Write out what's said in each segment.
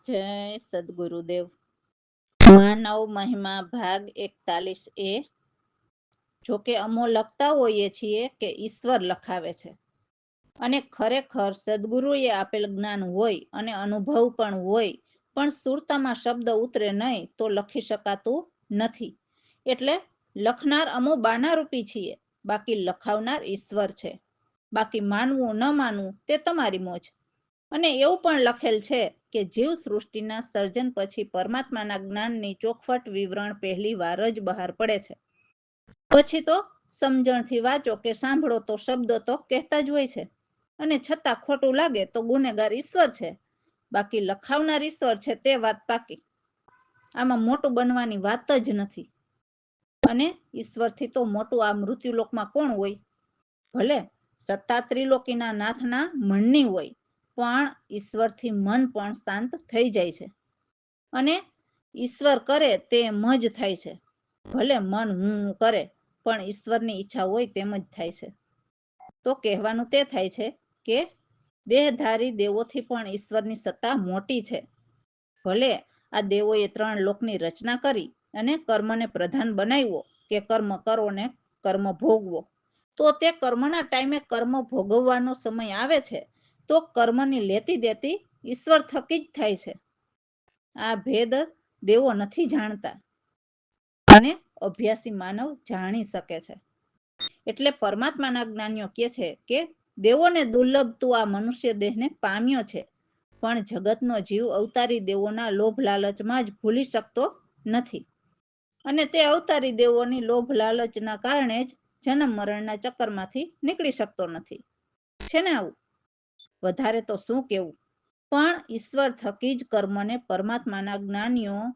જય સદગુરુદેવ। માનવ મહિમા ભાગ 41 એ। જોકે અમો લખતા હોઈએ છીએ કે ઈશ્વર લખાવે છે, અને ખરેખર સદગુરુએ આપેલ જ્ઞાન હોય અને અનુભવ પણ હોય, પણ સુરતામાં શબ્દ ઉતરે નહીં તો લખી શકાતું નથી। એટલે લખનાર અમો બાનારૂપી છીએ, બાકી લખાવનાર ઈશ્વર છે। બાકી માનવું ન માનવું તે તમારી મોજ। અને એવું પણ લખેલ છે કે જીવ સૃષ્ટિના સર્જન પછી પરમાત્માના જ્ઞાનની ચોખવટ વિવરણ પહેલી વાર જ બહાર પડે છે। પછી તો સમજણથી વાંચો કે સાંભળો તો શબ્દો તો કહેતા જ હોય છે, અને છતાં ખોટું લાગે તો ગુનેગાર ઈશ્વર છે, બાકી લખાવનાર ઈશ્વર છે તે વાત પાકી। આમાં મોટું બનવાની વાત જ નથી। અને ઈશ્વરથી તો મોટું આ મૃત્યુલોકમાં કોણ હોય? ભલે સત્તા ત્રિલોકીના નાથના મનની હોય, પણ ઈશ્વરથી મન પણ શાંત થઈ જાય છે, અને ઈશ્વર કરે તેમ જ થાય છે। ભલે મન હું કરે, પણ ઈશ્વરની ઈચ્છા હોય તેમ જ થાય છે। તો કહેવાનું તે થાય છે કે દેહધારી દેવોથી પણ ઈશ્વરની સત્તા મોટી છે। ભલે આ દેવોએ 3 લોકની રચના કરી અને કર્મને પ્રધાન બનાવ્યો કે કર્મ કરો ને કર્મ ભોગવો, તો તે કર્મના ટાઈમે કર્મ ભોગવવાનો સમય આવે છે તો કર્મની લેતી દેતી ઈશ્વર થકી જ થાય છે। આ ભેદ દેવો નથી જાણતા, અને અભ્યાસી માનવ જાણી શકે છે। એટલે પરમાત્માના જ્ઞાનીઓ કહે છે કે દેવોને દુર્લભ તું આ મનુષ્ય દેહને પામ્યો છે, પણ જગતનો જીવ અવતારી દેવોના લોભ લાલચમાં જ ભૂલી શકતો નથી, અને તે અવતારી દેવોની લોભ લાલચના કારણે જ જન્મ મરણના ચક્કરમાંથી નીકળી શકતો નથી। છે ને આવું? વધારે તો શું કેવું, પણ ઈશ્વર થકી જ કર્મને પરમાત્માના જ્ઞાનીઓ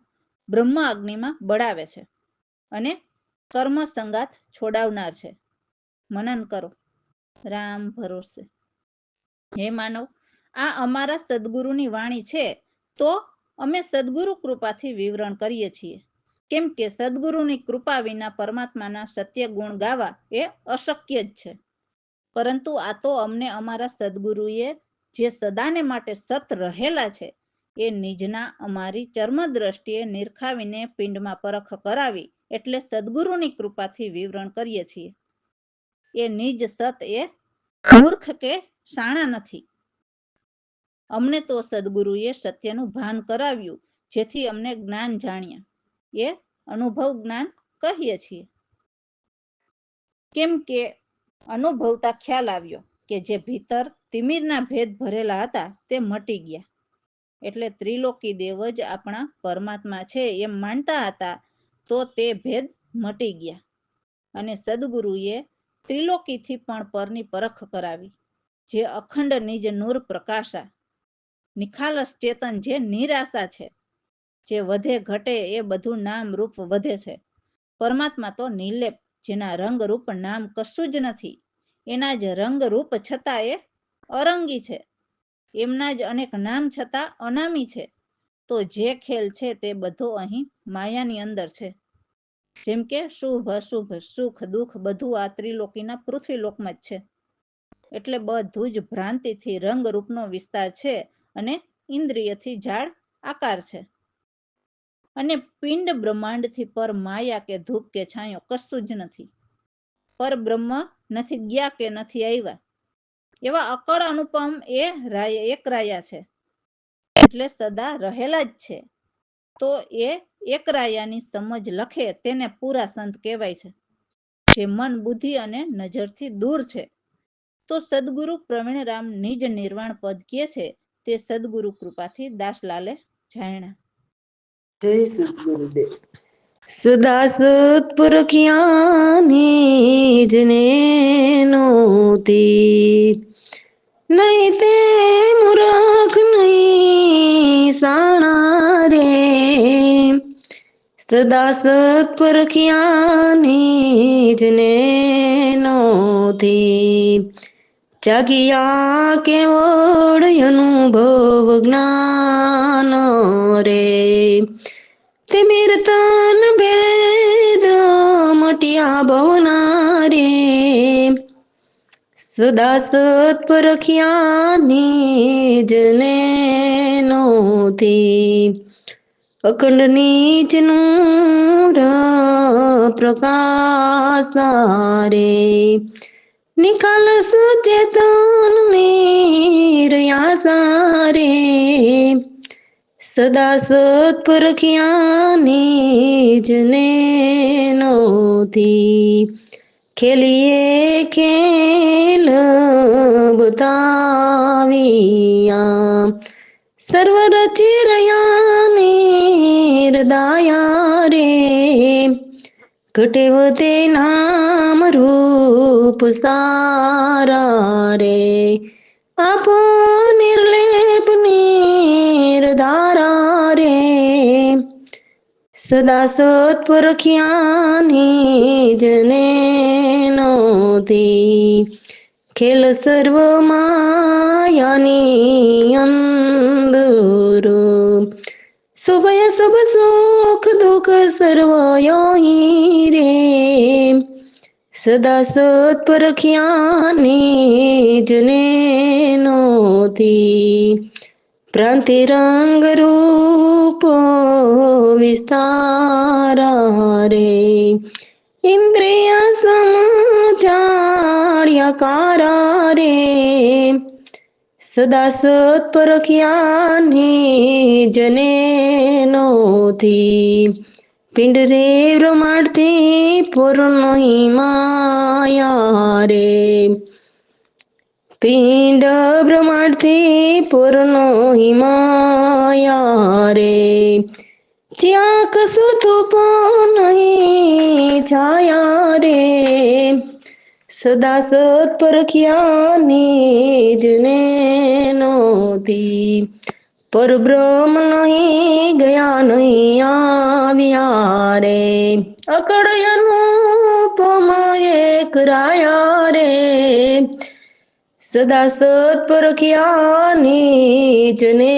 બ્રહ્મ અગ્નિમાં બળાવે છે, અને કર્મ સંગાત છોડાવનાર છે। મનન કરો, રામ ભરોસે। હે માનવ, આ અમારા સદગુરુની વાણી છે, તો અમે સદગુરુ કૃપાથી વિવરણ કરીએ છીએ। કેમ કે સદગુરુની કૃપા વિના પરમાત્માના સત્ય ગુણ ગાવા એ અશક્ય જ છે। પરંતુ આ તો અમને અમારા સદગુરુએ જે સદાને માટે સત રહેલા છે એ નિજના અમારી ચર્મ દ્રષ્ટિએ નિરખાવીને પિંડમાં પરખ કરાવી, એટલે સદગુરુની કૃપાથી વિવરણ કરીએ છીએ। એ નિજ સત એ મૂર્ખ કે શાણા નથી। અમને તો સદગુરુએ સત્યનું ભાન કરાવ્યું, જેથી અમને જ્ઞાન જાણ્યા, એ અનુભવ જ્ઞાન કહીએ છીએ। કેમ કે અનુભવતા ખ્યાલ આવ્યો કે જે ભીતર તિમિરના ભેદ ભરેલા હતા તે મટી ગયા। એટલે ત્રિલોકી દેવ જ આપણા પરમાત્મા છે એમ માનતા હતા, તો તે ભેદ મટી ગયા, અને સદગુરુએ ત્રિલોકીથી પણ પરની પરખ કરાવી, જે અખંડ નિજ નૂર પ્રકાશા, નિખાલસ ચેતન જે નિરાશા છે, જે વધે ઘટે એ બધું નામ રૂપ વધે છે। પરમાત્મા તો નિર્લેપ, જેના રંગ રૂપ નામ કશું જ નથી, એના જ રંગ રૂપ છતાં એ અરંગી છે, એમના જ અનેક નામ છતાં અનામી છે। તો જે ખેલ છે તે બધો અહીં માયાની અંદર છે। જેમ કે શુભ અશુભ સુખ દુઃખ બધું આ ત્રિલોકીના પૃથ્વીલોકમાં જ છે। એટલે બધું જ ભ્રાંતિથી રંગરૂપનો વિસ્તાર છે, અને ઇન્દ્રિયથી જાળ આકાર છે। અને પિંડ બ્રહ્માંડથી પર માયા કે ધૂપ કે છાંયો કશું જ નથી। પર બ્રહ્મ નથી ગયા કે નથી આવ્યા, એવા અકળ અનુપમ એ એક રાયા છે, એટલે સદા રહેલા જ છે। તો એ એક રાયાની સમજ લખે તેને પૂરા સંત કહેવાય છે, જે મન બુદ્ધિ અને નજરથી દૂર છે। તો સદગુરુ પ્રવીણરામ નિજ નિર્વાણ પદ કહે છે, તે સદગુરુ કૃપાથી દાસલાલે જાણ્યા। જય સદગુરુદેવ। સદા સત્પુરખિયાની જને નોતી, નહીં તે મૂરખ નહીં સાણા રે। સદા સત્પુરખિયાની જને નોતી, જાગિયા કેવળ અનુભવ જ્ઞાન રે। તિમિર તન ભેદ મટિયા ભવના રે, સદા સત્પરખ્યા નિજને નોથી અખંડ નીચનું પ્રકાશ રે નિકાલ સચેતન નિર્યા સારે સદા સત્પરખ્યા નિજને નોથી ખેલીએ ખેલ બતાવિયા સર્વ રચી રહ્યા નિર્દયા રે ઘટેવ તે નામ રૂપ સારા રે આપો નિર્લેપ નિર્ધારા રે સદા સત્પરખ્યા નિજને નોથી ખેલ સર્વ માયાની અંદર શુભય શુભ સુખ દુઃખ સર્વ યોહી રે સદા સત્પરખ્યા નિજને નોથી પ્રાંતિ રંગ રૂપ વિસ્તારા રે ઇન્દ્રિય સમજાણ્યકારા રે સદા સત્પરખ્યા નિજને નોથી પિંડ રે બ્રહ્માંડથી પૂર્ણ માયા રે પિંડ બ્રહ્માંડથી પૂર્ણ માયા રે જ્યાં કશું થૂપો નહીં છાયા રે સદા સત્પરખ્યા નિજને નોથી પરબ્રહ્મ નહીં ગયા નહીં આવ્યા રે અકળ અનુપમ એક રાયા રે સદા સત્પરખ્યા નિજને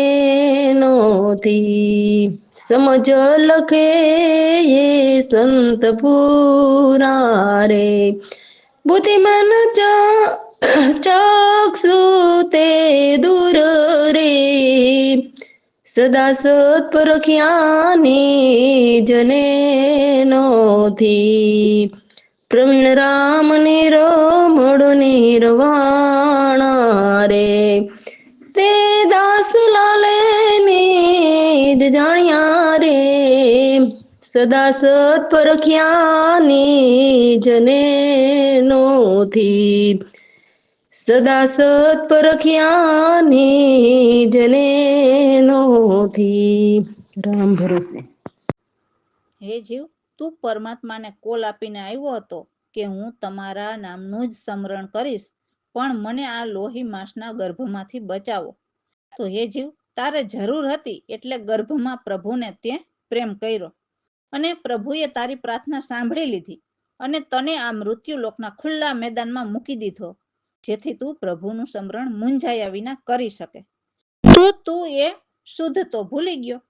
નોથી સમજ લખે એ સંત પુરા રે બુદ્ધિમાન ચક્ષુ તે દૂર રે સદા સત્પરખ્યા નિજને નોથી પ્રવીણ રામ નિરમળ નિર્વાણા રે તે દાસલાલે નિજ જાણ્યા રે સદા સત્પરખ્યા નિજને નોથી સદા સત્પરખ્યા નિજને નોથી રામ ભરોસે હે જીવ, તું પરમાત્માને કોલ આપીને આવ્યો હતો કે હું તમારા નામનું જ સ્મરણ કરીશ, પણ મને આ લોહી માંસના ગર્ભમાંથી બચાવો. તો હે જીવ, તારે જરૂર હતી એટલે ગર્ભમાં પ્રભુને તે પ્રેમ કર્યો અને પ્રભુએ તારી પ્રાર્થના સાંભળી લીધી અને તને આ મૃત્યુલોકના ખુલ્લા મેદાનમાં મૂકી દીધો, જેથી તું પ્રભુનું સ્મરણ મૂંઝાયા વિના કરી શકે. તો તું એ શુદ્ધ તો ભૂલી ગયો.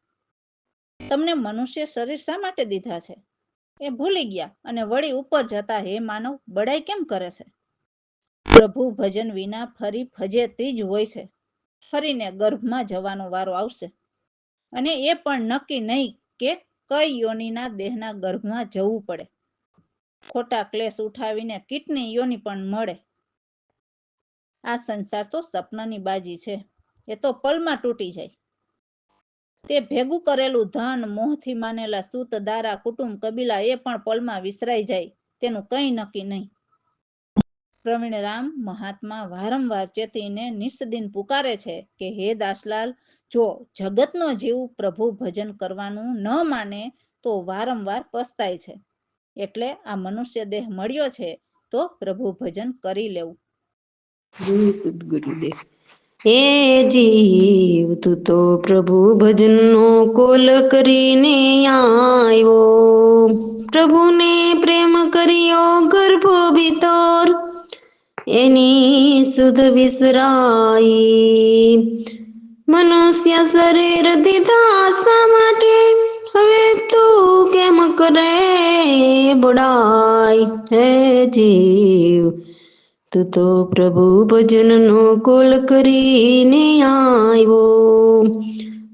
તમને મનુષ્ય શરીર શા માટે દીધા છે એ ભૂલી ગયા અને વળી ઉપર જતા હે માનવ બડાઈ કેમ કરે છે? પ્રભુ ભજન વિના ફરી ફજેતી જ હોય છે. ફરીને ગર્ભમાં જવાનો વારો આવશે અને એ પણ નક્કી નહીં કે કઈ યોનિના દેહના ગર્ભમાં જવું પડે. ખોટા ક્લેશ ઉઠાવીને કીટની યોની પણ મળે. આ સંસાર તો સપનાની બાજી છે, એ તો પલમાં તૂટી જાય. તે ભેગું કરેલું ધન, મોહથી માનેલા સૂત, દારા, કુટુંબ, કબીલા એ પણ પલમાં વિસરાઈ જાય, તેનું કંઈ નક્કી નહીં. પ્રવીણ રામ મહાત્મા વારંવાર ચેતીને નિસ્દિન પુકારે છે કે હે દાસલાલ, જો જગતનો જીવ પ્રભુ ભજન કરવાનું ન માને તો વારંવાર પસ્તાય છે. એટલે આ મનુષ્ય દેહ મળ્યો છે તો પ્રભુ ભજન કરી લેવું. જય સદગુરુદેવ. હે જીવ, તું તો પ્રભુ ભજનનો કોલ કરીને આવ્યો, પ્રભુને પ્રેમ કર્યો ગર્ભ ભીતર એની સુધ વિસરાઈ. મનુષ્ય શરીર દીધા શા માટે, હવે તું કેમ કરે બડાઈ. હે જીવ, તું તો પ્રભુ ભજનનો કોલ કરીને આવ્યો.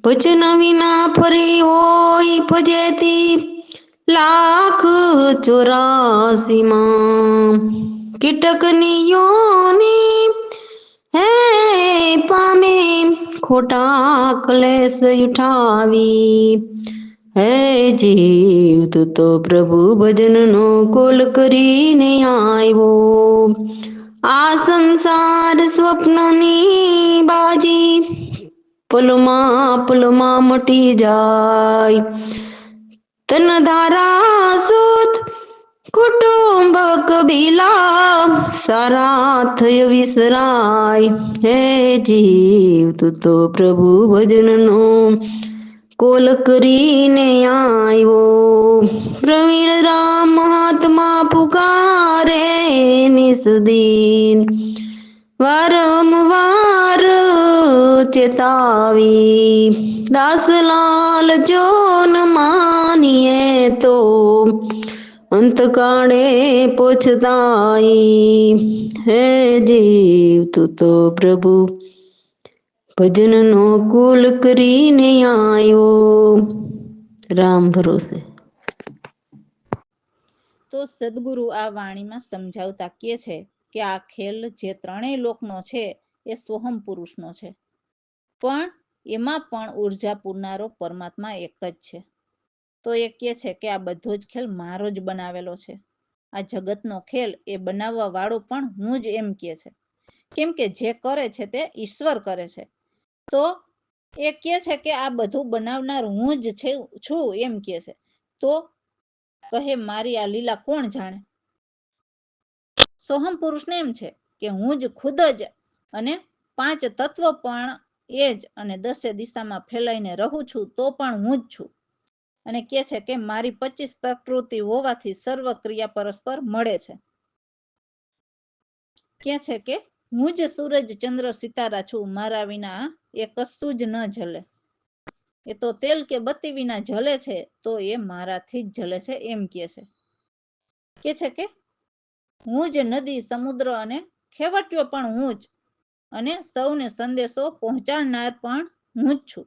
ભજન વિના ફરી હોય ફજેતી લાખ 84માં કીટકની યોની હે પામે ખોટા કલેશ ઉઠાવી. હે જીવ તું તો પ્રભુ ભજનનો કોલ કરીને આવ્યો. આ સંસાર સ્વપ્નની બાજી પલમાં મટી જાય. તન ધારા સુત કુટુંબ કબીલા સારા થય વિસરાય. હે જીવ તું તો પ્રભુ ભજનનો કોલ કરીને આવ્યો. પ્રવીણ રામ મહાત્મા પુકારે નિસદીન વારંવાર ચેતાવી. દાસલાલ જો ન માનીએ તો અંતકાળે પછતાઈ. હે જીવ તું તો પ્રભુ ભજનનો કોલ કરીને આવ્યો. રામ ભરોસે. તો સદગુરુ આ વાણીમાં સમજાવતા કહે છે કે આ ખેલ જે ત્રણેય લોકનો છે એ સોહમ પુરુષનો છે, પણ એમાં પણ ઉર્જા પૂરનારો પરમાત્મા એક જ છે. તો એ કહે છે કે આ બધો જ ખેલ મારો જ બનાવેલો છે. આ જગતનો ખેલ એ બનાવવા વાળો પણ હું જ એમ કહે છે. કેમ કે જે કરે છે તે ઈશ્વર કરે છે. તો એ કહે છે કે આ બધું બનાવનાર હું જ છું એમ કહે છે. તો કહે મારી આ લીલા કોણ જાણે. સોહમ પુરુષને એમ છે કે હું જ ખુદ જ અને પાંચ તત્વ પણ એ જ અને 10 દિશામાં ફેલાઈને રહું છું તો પણ હું જ છું. અને કહે છે કે મારી 25 પ્રકૃતિ હોવાથી સર્વ ક્રિયા પરસ્પર મળે છે. કહે છે કે હું જ સૂરજ ચંદ્ર સિતારા છું, મારા વિના એ કશું જ ન જલે. એ તો તેલ કે બત્તી વિના જલે છે તો એ મારાથી જ જલે છે એમ કહે છે. કહે છે કે હું જ નદી સમુદ્ર અને ખેવટિયો પણ હું જ, અને સૌને સંદેશો પહોંચાડનાર પણ હું જ છું.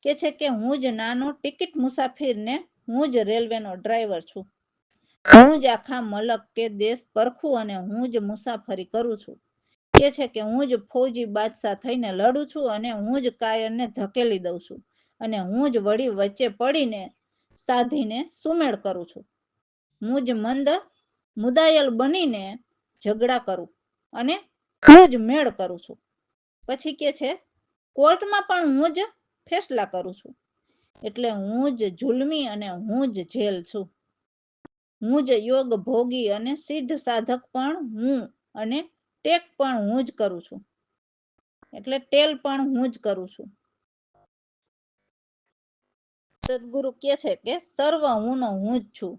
કહે છે કે હું જ નાનો ટિકિટ મુસાફિરને હું જ રેલવેનો ડ્રાઈવર છું. હું જ આખા મલક કે દેશ પરખું અને હું જ મુસાફરી કરું છું. કહે છે કે હું જ ફૌજી બાદશાહ થઈને લડું છું અને હું જ કાયરને ધકેલી દઉં છું, અને હું જ વળી વચ્ચે પડીને સાધીને સુમેળ કરું છું. હું જ મંદ મુદાયલ બનીને ઝઘડા કરું અને હું જ મેળ કરું છું. પછી કે છે કોર્ટમાં પણ હું જ ફેસલા કરું છું. એટલે હું જ જુલમી અને હું જ જેલ છું. હું જ યોગ ભોગી અને સિદ્ધ સાધક પણ હું, અને ટેક પણ હું જ કરું છું. એટલે ટેલ પણ હું જ કરું છું. સદગુરુ કહે છે કે સર્વ હુંનો હું જ છું.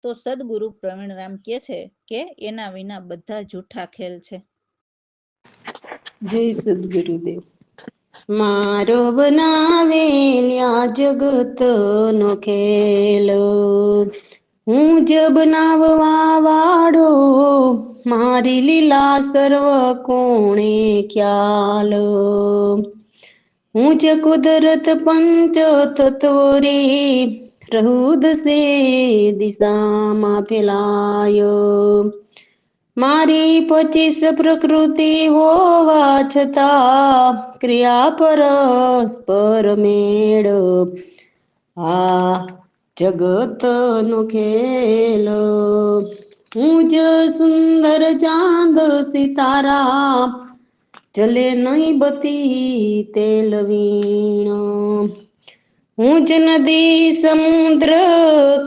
તો સદગુરુ પ્રવીણરામ કહે છે કે એના વિના બધા જૂઠા ખેલ છે. જય સદગુરુદેવ. મારો બનાવેલ્યા જગત નો ખેલ હું જ બનાવવા વાળો, મારી લીલા સર્વ કોણે ખ્યાલ. હું જ કુદરત પંચ તત્વો રે રહું 10 દિશામાં ફેલાયો. મારી 25 પ્રકૃતિ હોવા છતાં ક્રિયા પરસ્પર મેળ. આ જગત નો ખેલ હું જ સુંદર ચાંદ સિતારા, જલે નહીં બતી તેલ વીણ. હું જ નદી સમુદ્ર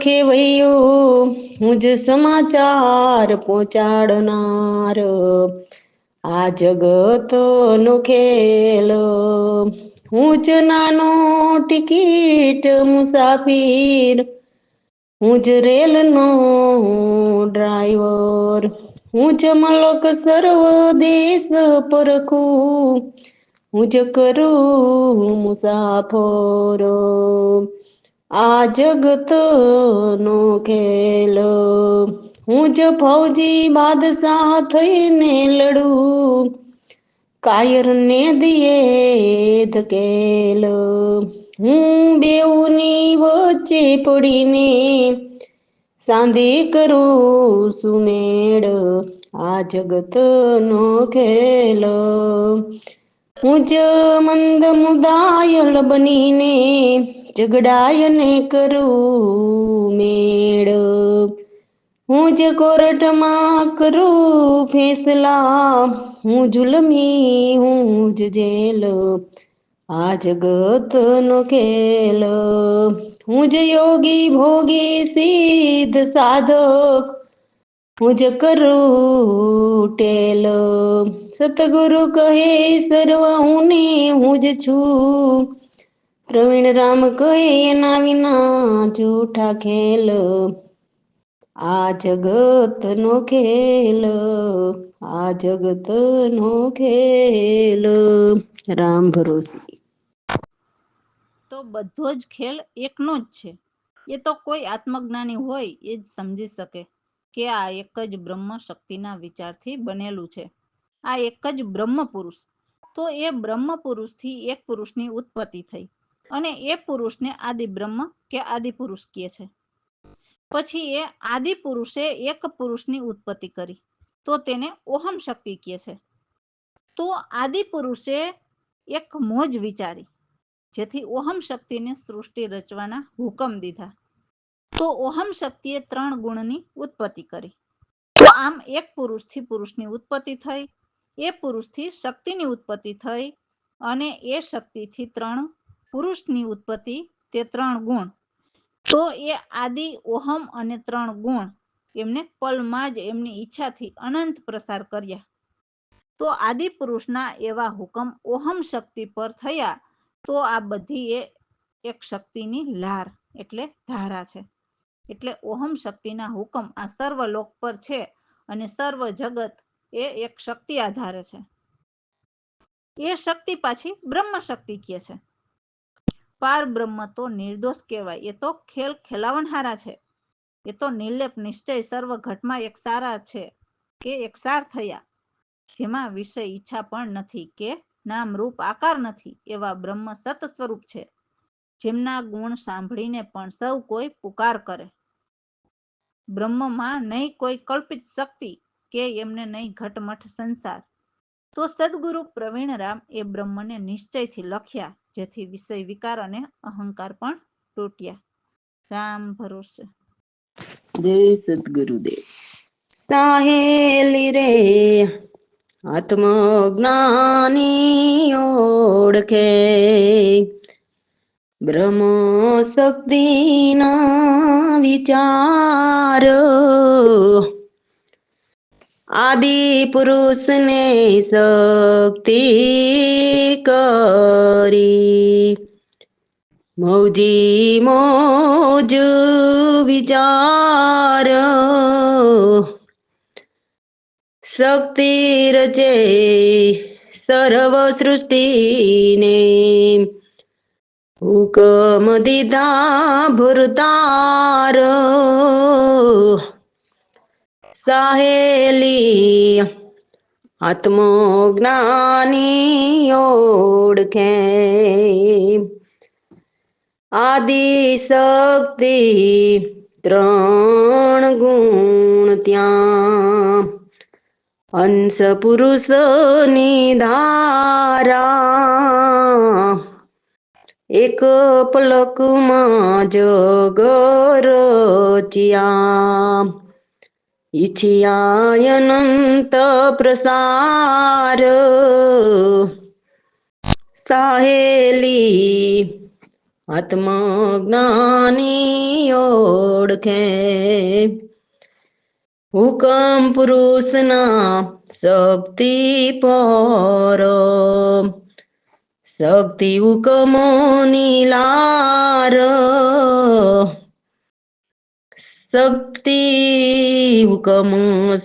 ખેવૈયો, હું જ સમાચાર પહોંચાડનાર. આ જગત નો ખેલ હું જ નાનો ટિકિટ મુસાફિર, હું જ રેલનો ડ્રાઈવર. હું જ મલક સર્વ દેશ પરખું, હું જ કરું મુસાફરો. આ જગત નો ખેલ હું જ ફૌજી બાદશાહ થઈને લડું, કાયરને દિયે ધકેલ. હું બેઉની વચ્ચે પડીને સાંધી કરું સુમેળ, આ જગતનો ખેલ. હું જ મંદ મુદાયલ બનીને ઝઘડાયને કરું મેળ. હું જ કોર્ટમાં કરું ફેસલા, હું જુલમી હું જ જેલ, આ જગતનો ખેલ. હું જ યોગી ભોગી સિદ્ધ સાધક, હું જ કરું ટેલ. સતગુરુ કહે સર્વ હું ને હું જ છું, પ્રવીણ રામ કહે એના વિના જૂઠા ખેલ, આ જગતનો ખેલ, આ જગતનો ખેલ. રામ ભરોસે. તો બધો જ ખેલ એકનો જ છે. એ તો કોઈ આત્મજ્ઞાની હોય એ જ સમજી શકે કે આ એક જ બ્રહ્મ શક્તિના વિચારથી બનેલું છે. આ એક જ બ્રહ્મ પુરુષ. તો એ બ્રહ્મ પુરુષથી એક પુરુષની ઉત્પત્તિ થઈ અને એ પુરુષને આદિ બ્રહ્મ કે આદિ પુરુષ કહે છે. પછી એ આદિ પુરુષે એક પુરુષની ઉત્પત્તિ કરી તો તેને ઓહમ શક્તિ કહે છે. તો આદિ પુરુષે એક મોજ વિચારી જેથી ઓહમ શક્તિને સૃષ્ટિ રચવાના હુકમ દીધા. તો ઓહમ શક્તિએ 3 ગુણની ઉત્પત્તિ કરી. તો આમ એક પુરુષથી પુરુષની ઉત્પત્તિ થઈ, એ પુરુષથી શક્તિની ઉત્પત્તિ થઈ અને એ શક્તિથી 3 પુરુષની ઉત્પત્તિ, તે 3 ગુણ. તો એ આદિ ઓહમ અને 3 ગુણ એમને પલમાં જ એમની ઈચ્છાથી અનંત પ્રસાર કર્યા. તો આદિ પુરુષના એવા હુકમ ઓહમ શક્તિ પર થયા. તો આ બધી એક શક્તિની લાર એટલે ધારા છે. એટલે ઓહમ શક્તિના હુકમ આ સર્વ લોક પર છે અને સર્વ જગત એ એક શક્તિ આધારે છે. એ શક્તિ પાછી બ્રહ્મ શક્તિ કહે છે. પાર બ્રહ્મ તો નિર્દોષ કહેવાય. એ તો ખેલ ખેલાવનહારા છે. એ તો નિર્લેપ નિશ્ચય સર્વ ઘટમાં એક સારા છે કે એક સાર થયા, જેમાં વિષય ઈચ્છા પણ નથી કે નામ રૂપ આકાર નથી, એવા બ્રહ્મ સત સ્વરૂપ છે, જેમના ગુણ સાંભળીને પણ સૌ કોઈ પુકાર કરે. બ્રહ્મમાં નહીં કોઈ કલ્પિત શક્તિ કે એમને નહીં ઘટમઠ સંસાર. તો સદગુરુ પ્રવીણરામ એ બ્રહ્મને નિશ્ચયથી લખ્યા, જેથી વિષય વિકાર અને અહંકાર પણ તૂટ્યા. રામ ભરોસે. જય સદગુરુદેવ. સાહેલી રે આત્મજ્ઞાની ઓળખે, બ્રહ્મ શક્તિના વિચાર, આદિ પુરુષને શક્તિ કરી, મૌજી મોજ વિચાર, શક્તિ રચે સર્વ સૃષ્ટિને, હુકમ દીધા ભરતાર, સાહેલી આત્મજ્ઞાની ઓળખે, આદિ શક્તિ 3 ગુણ ત્યાં, અંશ પુરુષની ધારા, એક પલકમાં જગ રચ્યા, ઈચ્છ્યા અનંત પ્રસાર, સાહેલી આત્મજ્ઞાની ઓળખે, હુકમ પુરુષના શક્તિ પર, શક્તિ હુકમોની લાર, શક્તિ હુકમ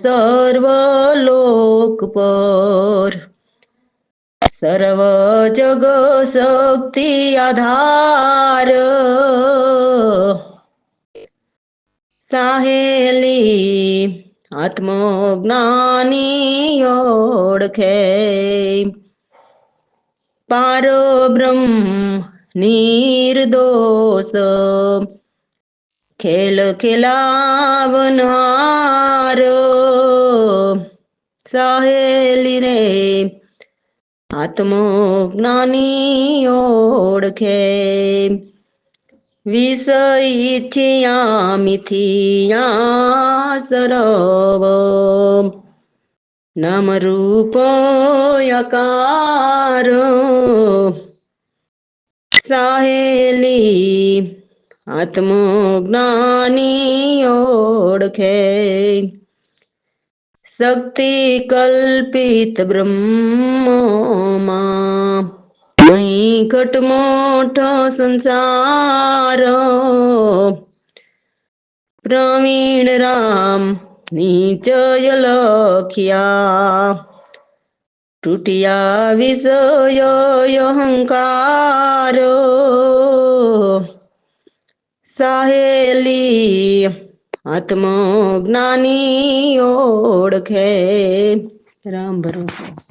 સર્વ લોક પર, સર્વ જગ શક્તિ આધાર, સાહેલી આત્મજ્ઞાની ઓળખે પારો બ્રહ્મ નિર્દોષ ખેલ ખેલાવનાર સહેલી રે આત્મજ્ઞાની ઓળખે વિષય ઈચ્છિયા મિથિયા સરવ નામ રૂપ અકાર સહેલી આત્મજ્ઞાની ઓળખે શક્તિ કલ્પિત બ્રહ્મમાં અહીં ઘટ મોટો સંસાર પ્રવીણ રામ નીચય લખ્યા તૂટ્યા વિષયો અહંકાર સહેલી આત્મજ્ઞાની ઓળખે રામ ભરોસે